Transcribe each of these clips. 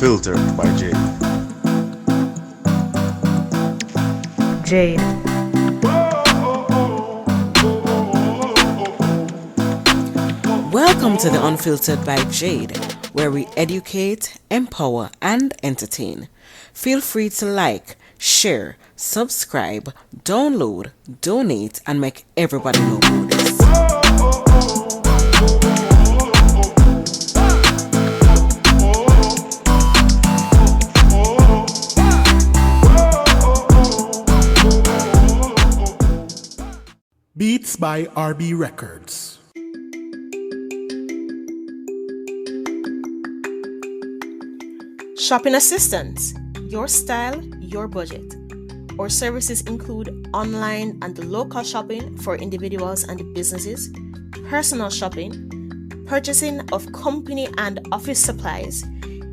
Unfiltered by Jade. Jade. Welcome to the Unfiltered by Jade, where we educate, empower, and entertain. Feel free to like, share, subscribe, download, donate, and make everybody know about this. Beats by RB Records. Shopping assistance, your style, your budget. Our services include online and local shopping for individuals and businesses, personal shopping, purchasing of company and office supplies,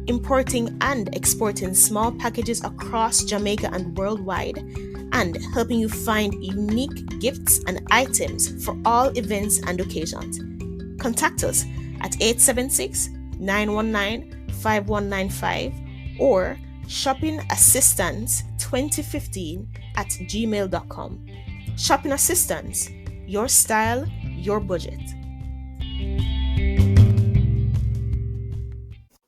importing and exporting small packages across Jamaica and worldwide, and helping you find unique gifts and items for all events and occasions. Contact us at 876-919-5195 or shoppingassistance2015@gmail.com. Shopping Assistance, your style, your budget.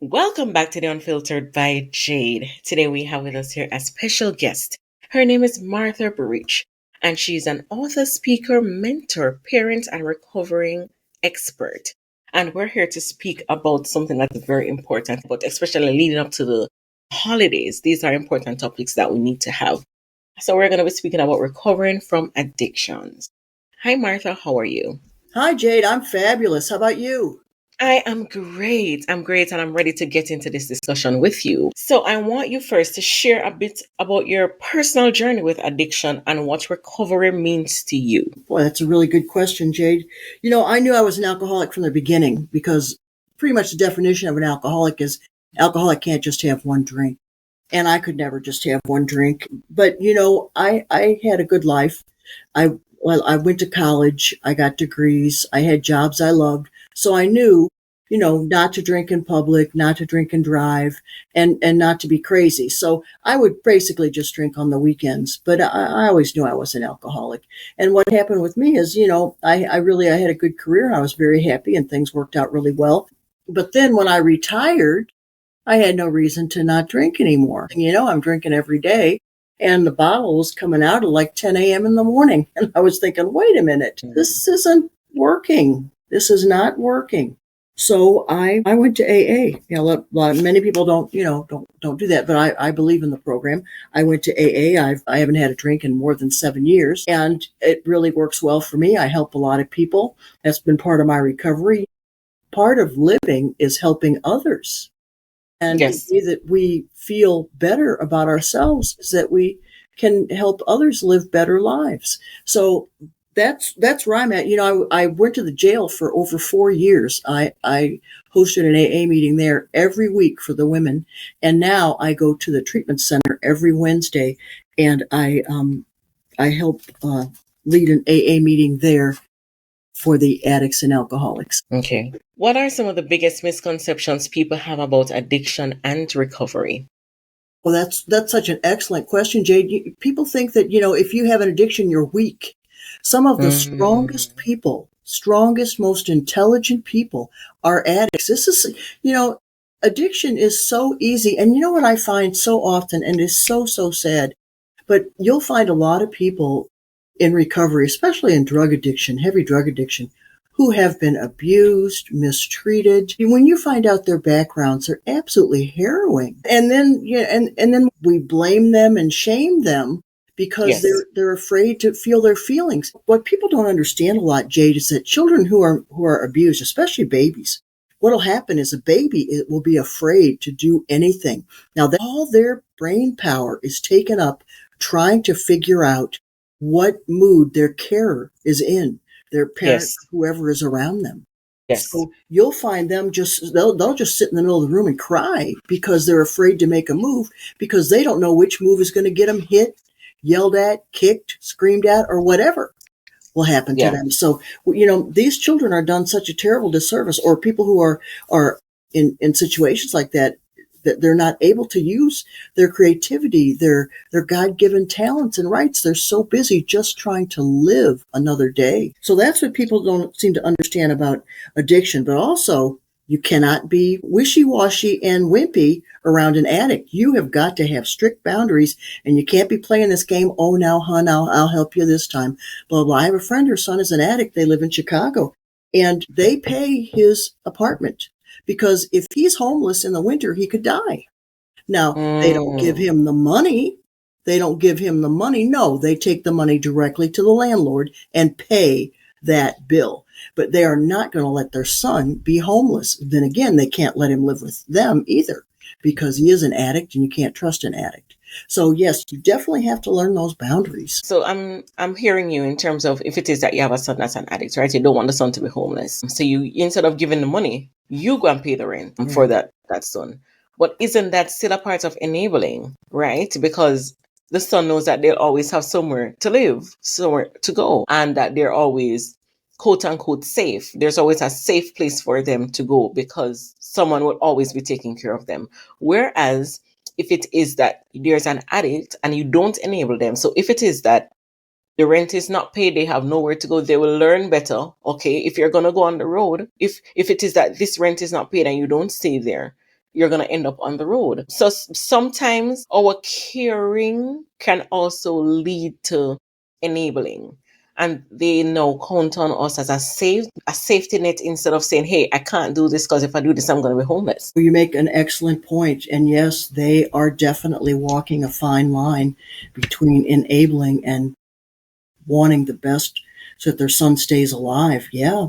Welcome back to the Unfiltered by Jade. Today we have with us here a special guest. Her name is Martha Burich, and she's an author, speaker, mentor, parent, and recovering expert. And we're here to speak about something that's very important, but especially leading up to the holidays. These are important topics that we need to have. So we're going to be speaking about recovering from addictions. Hi, Martha. How are you? Hi, Jade. I'm fabulous. How about you? I am great. I'm great, and I'm ready to get into this discussion with you. So I want you first to share a bit about your personal journey with addiction and what recovery means to you. Boy, that's a really good question, Jade. You know, I knew I was an alcoholic from the beginning because pretty much the definition of an alcoholic is alcoholic can't just have one drink. And I could never just have one drink. But, you know, I had a good life. I went to college. I got degrees. I had jobs I loved. So I knew, you know, not to drink in public, not to drink and drive, and not to be crazy. So I would basically just drink on the weekends. But I always knew I was an alcoholic. And what happened with me is, you know, I had a good career and I was very happy and things worked out really well. But then when I retired, I had no reason to not drink anymore. You know, I'm drinking every day. And the bottle was coming out at like 10 a.m. in the morning. And I was thinking, wait a minute, this isn't working. This is not working. So I went to AA. You know, many people don't do that, but I believe in the program. I went to AA. I haven't had a drink in more than 7 years, and it really works well for me. I help a lot of people. That's been part of my recovery. Part of living is helping others. And Yes. the way that we feel better about ourselves is that we can help others live better lives. So that's where I'm at. You know, I went to the jail for over 4 years. I hosted an AA meeting there every week for the women. And now I go to the treatment center every Wednesday and I help lead an AA meeting there for the addicts and alcoholics. Okay. What are some of the biggest misconceptions people have about addiction and recovery? Well, that's such an excellent question, Jade. People think that, you know, if you have an addiction, you're weak. Some of the strongest people, most intelligent people are addicts. This is, you know, addiction is so easy. And you know what I find so often, and it's so sad, but you'll find a lot of people in recovery, especially in drug addiction, heavy drug addiction, who have been abused, mistreated. When you find out their backgrounds, they're absolutely harrowing. And then, and then we blame them and shame them because Yes. they're afraid to feel their feelings. What people don't understand a lot, Jade, is that children who are abused, especially babies, what'll happen is a baby will be afraid to do anything. Now, all their brain power is taken up trying to figure out what mood their carer is in, their parent, Yes. whoever is around them. Yes. So you'll find them they'll just sit in the middle of the room and cry because they're afraid to make a move because they don't know which move is going to get them hit, yelled at, kicked, screamed at, or whatever will happen to them. So, you know, these children are done such a terrible disservice, or people who are in situations like that that they're not able to use their creativity, their God-given talents and rights. They're so busy just trying to live another day. So that's what people don't seem to understand about addiction. But also, you cannot be wishy-washy and wimpy around an addict. You have got to have strict boundaries, and you can't be playing this game. Oh, now, hon, I'll help you this time. Blah, blah. I have a friend, her son is an addict. They live in Chicago, and they pay his apartment because if he's homeless in the winter, he could die. Now, they don't give him the money. No, they take the money directly to the landlord and pay that bill. But they are not going to let their son be homeless. Then again, they can't let him live with them either because he is an addict and you can't trust an addict. So yes, you definitely have to learn those boundaries. So I'm hearing you in terms of if it is that you have a son that's an addict, right? You don't want the son to be homeless. So you, instead of giving the money, you go and pay the rent for that son. But isn't that still a part of enabling, right? Because the son knows that they'll always have somewhere to live, somewhere to go, and that they're always quote unquote safe. There's always a safe place for them to go because someone will always be taking care of them. Whereas if it is that there's an addict and you don't enable them, so if it is that the rent is not paid, they have nowhere to go, they will learn better. Okay, if you're going to go on the road, if it is that this rent is not paid and you don't stay there, you're going to end up on the road. So sometimes our caring can also lead to enabling. And they now count on us as a safety net instead of saying, hey, I can't do this because if I do this, I'm going to be homeless. You make an excellent point. And yes, they are definitely walking a fine line between enabling and wanting the best so that their son stays alive. Yeah.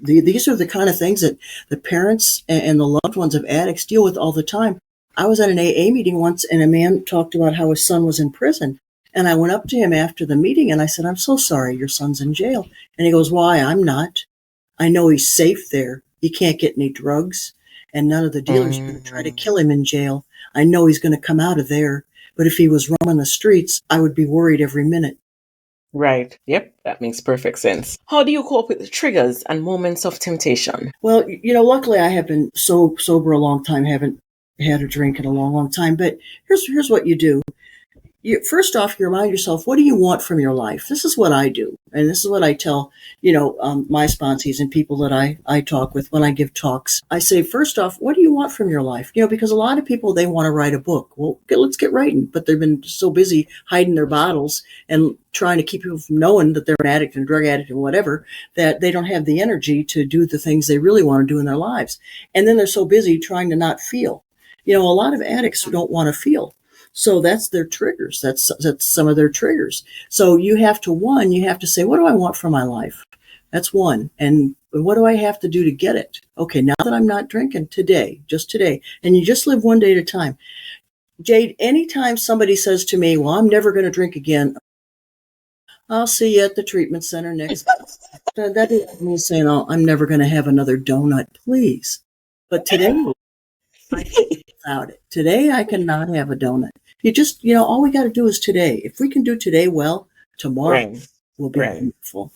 These are the kind of things that the parents and the loved ones of addicts deal with all the time. I was at an AA meeting once and a man talked about how his son was in prison. And I went up to him after the meeting and I said, I'm so sorry, your son's in jail. And he goes, why? I'm not. I know he's safe there. He can't get any drugs and none of the dealers are going to try to kill him in jail. I know he's going to come out of there. But if he was roaming the streets, I would be worried every minute. Right. Yep. That makes perfect sense. How do you cope with the triggers and moments of temptation? Well, luckily I have been so sober a long time, haven't had a drink in a long, long time. But here's what you do. First off, you remind yourself, what do you want from your life? This is what I do. And this is what I tell, my sponsees and people that I talk with when I give talks. I say, first off, what do you want from your life? Because a lot of people, they want to write a book. Well, let's get writing. But they've been so busy hiding their bottles and trying to keep people from knowing that they're an addict and drug addict and whatever, that they don't have the energy to do the things they really want to do in their lives. And then they're so busy trying to not feel. A lot of addicts don't want to feel. So that's their triggers. That's some of their triggers. So you have to say, what do I want from my life? That's one. And what do I have to do to get it? Okay, now that I'm not drinking just today, and you just live one day at a time. Jade, anytime somebody says to me, well, I'm never going to drink again, I'll see you at the treatment center next. That is me saying, oh, I'm never going to have another donut, please. But today, I can live without it. Today, I cannot have a donut. You just, all we got to do is today. If we can do today well, tomorrow will be wonderful.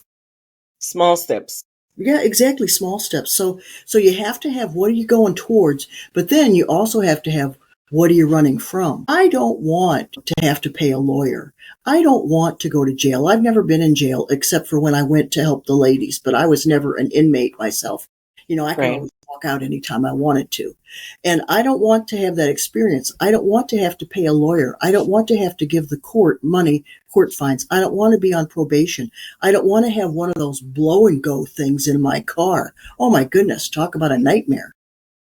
Small steps. Yeah, exactly. Small steps. So you have to have, what are you going towards? But then you also have to have, what are you running from? I don't want to have to pay a lawyer. I don't want to go to jail. I've never been in jail except for when I went to help the ladies, but I was never an inmate myself. I can always walk out anytime I wanted to. And I don't want to have that experience. I don't want to have to pay a lawyer. I don't want to have to give the court money, court fines. I don't want to be on probation. I don't want to have one of those blow and go things in my car. Oh my goodness, talk about a nightmare.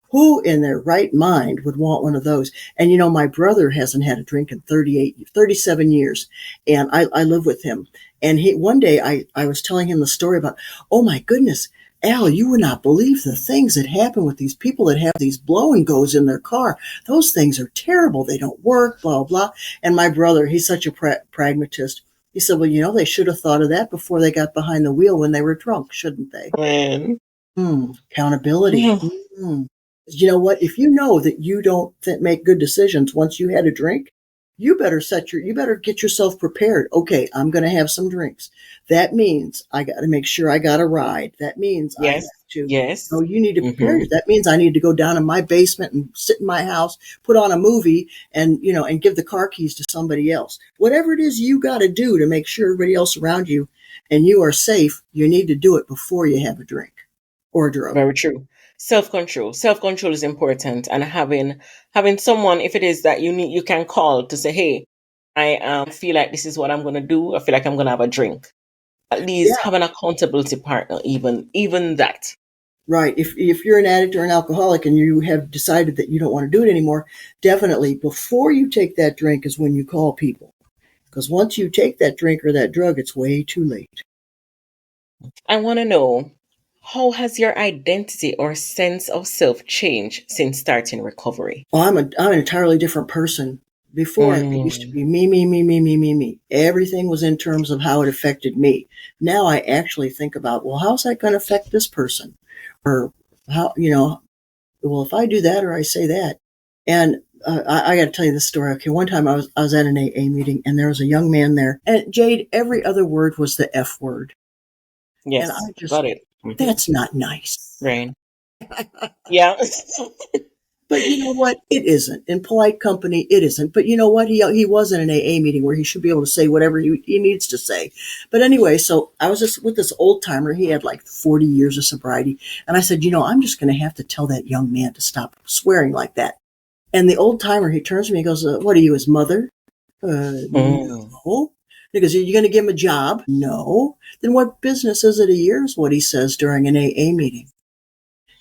Who in their right mind would want one of those? And my brother hasn't had a drink in 37 years. And I live with him. And one day I was telling him the story about, oh my goodness, Al, you would not believe the things that happen with these people that have these blow and goes in their car. Those things are terrible. They don't work, blah, blah. And my brother, he's such a pragmatist. He said, well, they should have thought of that before they got behind the wheel when they were drunk, shouldn't they? Accountability. You know what? If you know that you don't make good decisions once you had a drink, you better get yourself prepared. Okay, I'm going to have some drinks. That means I got to make sure I got a ride. That means I to. Yes. So you need to prepare. Mm-hmm. That means I need to go down in my basement and sit in my house, put on a movie, and and give the car keys to somebody else. Whatever it is you got to do to make sure everybody else around you and you are safe, you need to do it before you have a drink or a drug. Very true. Self-control. Self-control is important, and having someone, if it is that you need, you can call to say, "Hey, I feel like this is what I'm gonna do. I feel like I'm gonna have a drink." At least Yeah, have an accountability partner. Even that. right. If you're an addict or an alcoholic and you have decided that you don't want to do it anymore, definitely before you take that drink is when you call people. Because once you take that drink or that drug, it's way too late. I want to know, how has your identity or sense of self changed since starting recovery? Oh, I'm an entirely different person. Before, I used to Mm, be me, me, me, me, me, me, me. Everything was in terms of how it affected me. Now I actually think about, well, how's that going to affect this person? Or how, well, if I do that or I say that. And I got to tell you this story. Okay, one time I was at an AA meeting and there was a young man there, and Jade, every other word was the F word, and yes, I just, got it. that's not nice. Right. Yeah. But you know what? It isn't. In polite company, it isn't. But you know what? He was in an AA meeting where he should be able to say whatever he needs to say. But anyway, so I was just with this old timer. He had like 40 years of sobriety. And I said, I'm just going to have to tell that young man to stop swearing like that. And the old timer, he turns to me and goes, what are you, his mother? Mm, No. He goes, are you going to give him a job? No. Then what business is it of yours? What he says during an AA meeting.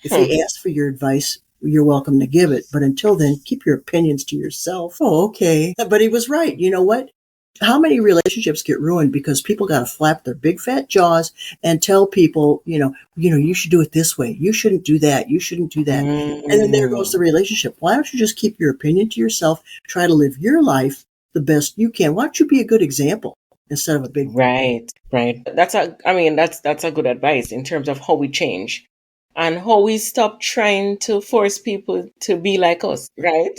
If hmm. they ask for your advice, you're welcome to give it. But until then, keep your opinions to yourself. Oh, okay. But he was right. You know what? How many relationships get ruined because people got to flap their big fat jaws and tell people, you should do it this way. You shouldn't do that. You shouldn't do that. And then there goes the Mm, relationship. Why don't you just keep your opinion to yourself? Try to live your life the best you can. Why don't you be a good example instead of a big. right, right. That's a good advice in terms of how we change and how we stop trying to force people to be like us, right?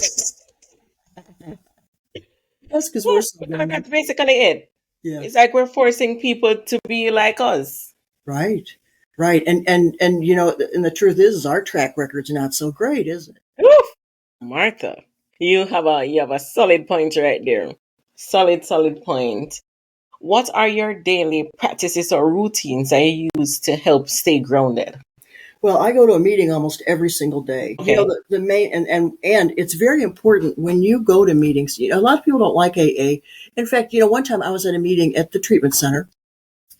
That's because we're so That's young. basically it. Yeah. It's like we're forcing people to be like us. Right. Right. And and the truth is our track record's not so great, is it? Woof! Martha, you have a solid point right there. Solid point. What are your daily practices or routines that you use to help stay grounded? Well, I go to a meeting almost every single day. Okay. The main and it's very important when you go to meetings. A lot of people don't like AA. In fact, one time I was at a meeting at the treatment center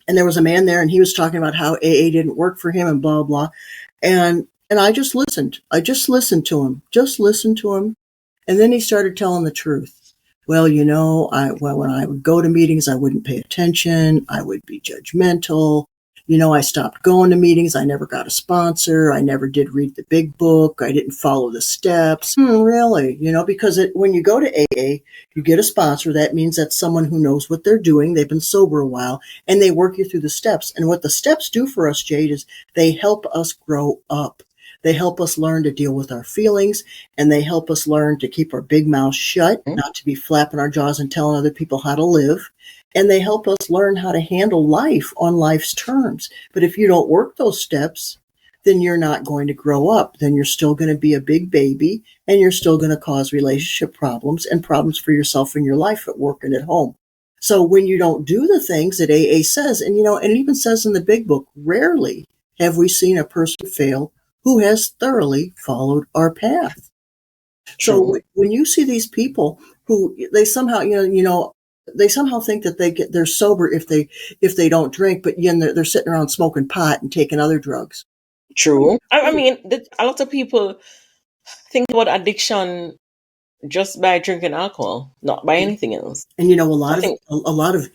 and there was a man there and he was talking about how AA didn't work for him and blah blah. And I just listened. I just listened to him. Just listened to him. And then he started telling the truth. Well, when I would go to meetings, I wouldn't pay attention. I would be judgmental. I stopped going to meetings. I never got a sponsor. I never did read the big book. I didn't follow the steps. Really? Because when you go to AA, you get a sponsor. That means that's someone who knows what they're doing. They've been sober a while and they work you through the steps. And what the steps do for us, Jade, is they help us grow up. They help us learn to deal with our feelings and they help us learn to keep our big mouth shut, not to be flapping our jaws and telling other people how to live. And they help us learn how to handle life on life's terms. But if you don't work those steps, then you're not going to grow up. Then you're still going to be a big baby and you're still going to cause relationship problems and problems for yourself in your life at work and at home. So when you don't do the things that AA says, and and it even says in the big book, rarely have we seen a person fail who has thoroughly followed our path. So True. when you see these people who they somehow, they somehow think that they're sober if they don't drink, but they're sitting around smoking pot and taking other drugs. True. A lot of people think about addiction just by drinking alcohol, not by anything else. And I think a lot of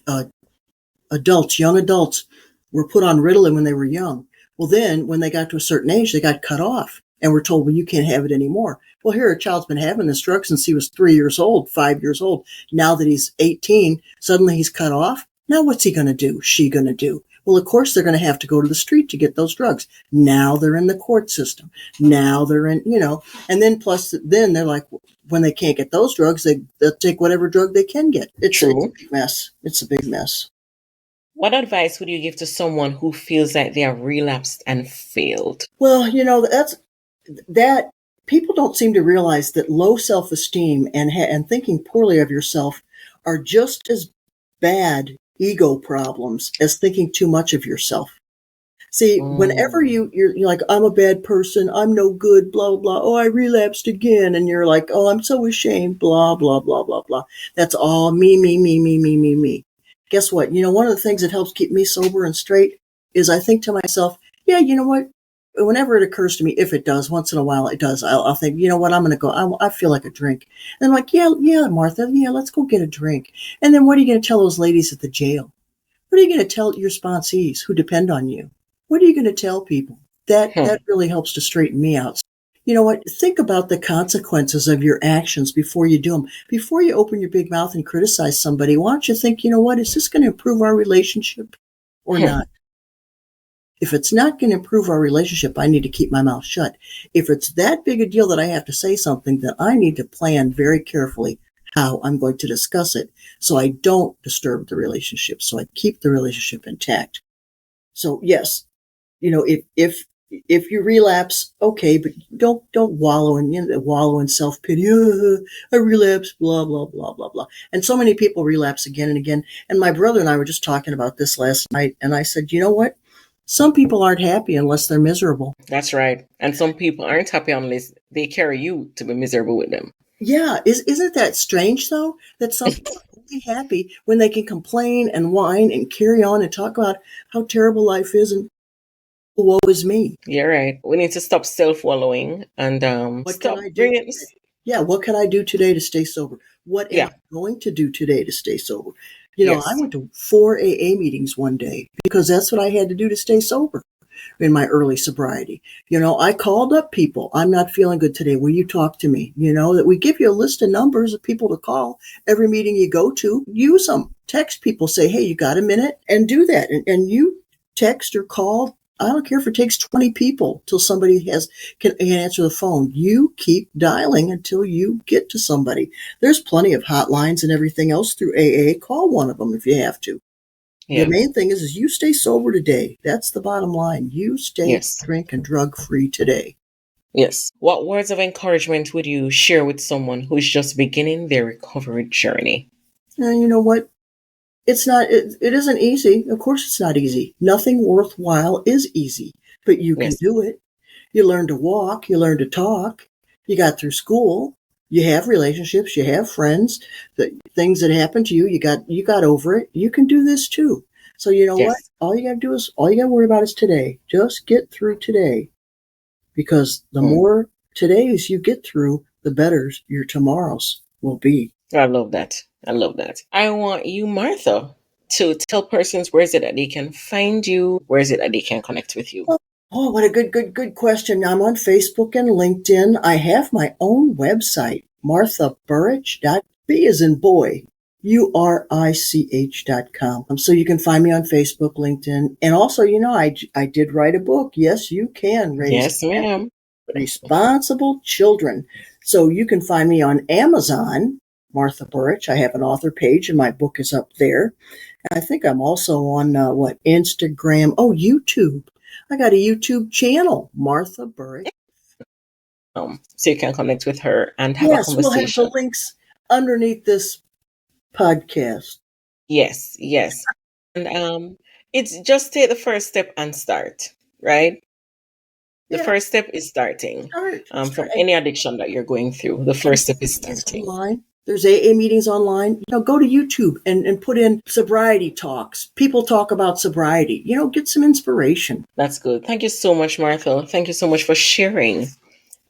adults, young adults, were put on Ritalin when they were young. Well, then when they got to a certain age, they got cut off and were told, well, you can't have it anymore. Well, here a child's been having this drug since he was 3 years old, 5 years old. Now that he's 18, suddenly he's cut off. Now what's he going to do? She going to do? Well, of course, they're going to have to go to the street to get those drugs. Now they're in the court system. Now they're in, and then plus then they're like, when they can't get those drugs, they'll take whatever drug they can get. It's a true. big mess. It's a big mess. What advice would you give to someone who feels like they have relapsed and failed? Well, that people don't seem to realize that low self-esteem and thinking poorly of yourself are just as bad ego problems as thinking too much of yourself. See, whenever you're like, I'm a bad person, I'm no good, blah, blah, blah. Oh, I relapsed again. And you're like, oh, I'm so ashamed, blah, blah, blah, blah, blah. That's all me, me, me, me, me, me, me. Guess what? One of the things that helps keep me sober and straight is I think to myself, yeah, you know what? Whenever it occurs to me, if it does, once in a while it does, I'll think, you know what? I'm going to go, I feel like a drink. And I'm like, yeah, Martha, yeah, let's go get a drink. And then what are you going to tell those ladies at the jail? What are you going to tell your sponsees who depend on you? What are you going to tell people? That really helps to straighten me out. You know what? Think about the consequences of your actions before you do them. Before you open your big mouth and criticize somebody, why don't you think, you know what? Is this going to improve our relationship or not? If it's not going to improve our relationship, I need to keep my mouth shut. If it's that big a deal that I have to say something, then I need to plan very carefully how I'm going to discuss it so I don't disturb the relationship, so I keep the relationship intact. So yes, if you relapse, okay, but don't wallow in self-pity. I relapsed, blah, blah, blah, blah, blah. And so many people relapse again and again. And my brother and I were just talking about this last night. And I said, you know what? Some people aren't happy unless they're miserable. That's right. And some people aren't happy unless they carry you to be miserable with them. Yeah. Isn't that strange, though? That some people are only happy when they can complain and whine and carry on and talk about how terrible life is and woe is me. You're right. We need to stop self-wallowing and stop bringing... Yeah, what can I do today to stay sober? What am I going to do today to stay sober? I went to 4 AA meetings one day because that's what I had to do to stay sober in my early sobriety. I called up people. I'm not feeling good today. Will you talk to me? That we give you a list of numbers of people to call. Every meeting you go to, use them. Text people, say, hey, you got a minute? And do that. And you text or call. I don't care if it takes 20 people till somebody can answer the phone. You keep dialing until you get to somebody. There's plenty of hotlines and everything else through AA. Call one of them if you have to. Yeah. The main thing is you stay sober today. That's the bottom line. You stay drink and drug free today. Yes. What words of encouragement would you share with someone who's just beginning their recovery journey? You know what? It isn't easy. Of course it's not easy. Nothing worthwhile is easy, but you can do it. You learn to walk, you learn to talk, you got through school, you have relationships, you have friends, the things that happen to you, you got over it. You can do this too. So you know what? All you got to worry about is today. Just get through today. Because the more todays you get through, the better your tomorrows will be. I love that. I want you, Martha, to tell persons where is it that they can find you, where is it that they can connect with you. Oh, what a good question. I'm on Facebook and LinkedIn. I have my own website, marthaburich.b as in boy, urich.com. So you can find me on Facebook, LinkedIn. And also, I did write a book. Yes, you can raise yes, ma'am. responsible children. So you can find me on Amazon, Martha Burich. I have an author page and my book is up there. And I think I'm also on Instagram. Oh, YouTube. I got a YouTube channel, Martha Burich. So you can connect with her and have a conversation. Yes, we'll have the links underneath this podcast. Yes. And it's just take the first step and start, right? The first step is starting. From any addiction that you're going through, the first step is starting. Online. There's AA meetings online. Go to YouTube and put in sobriety talks. People talk about sobriety. Get some inspiration. That's good. Thank you so much, Martha. Thank you so much for sharing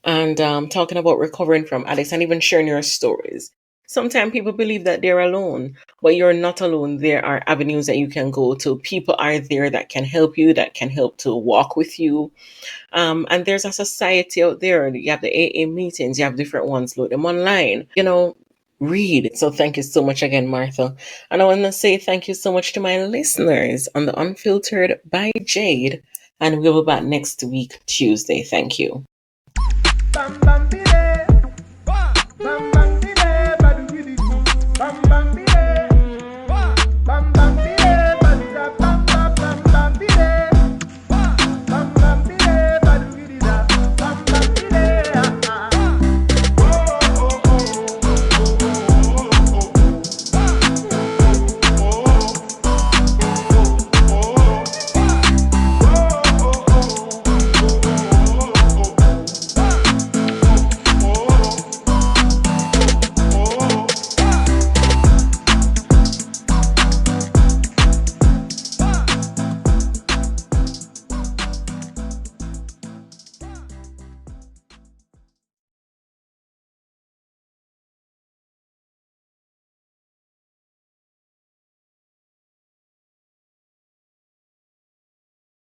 and talking about recovering from addicts and even sharing your stories. Sometimes people believe that they're alone, but you're not alone. There are avenues that you can go to. People are there that can help you, that can help to walk with you. And there's a society out there. You have the AA meetings. You have different ones. Load them online. Read. So thank you so much again, Martha. And I want to say thank you so much to my listeners on the Unfiltered by Jade. And we'll be back next week, Tuesday. Thank you. Bam, bam,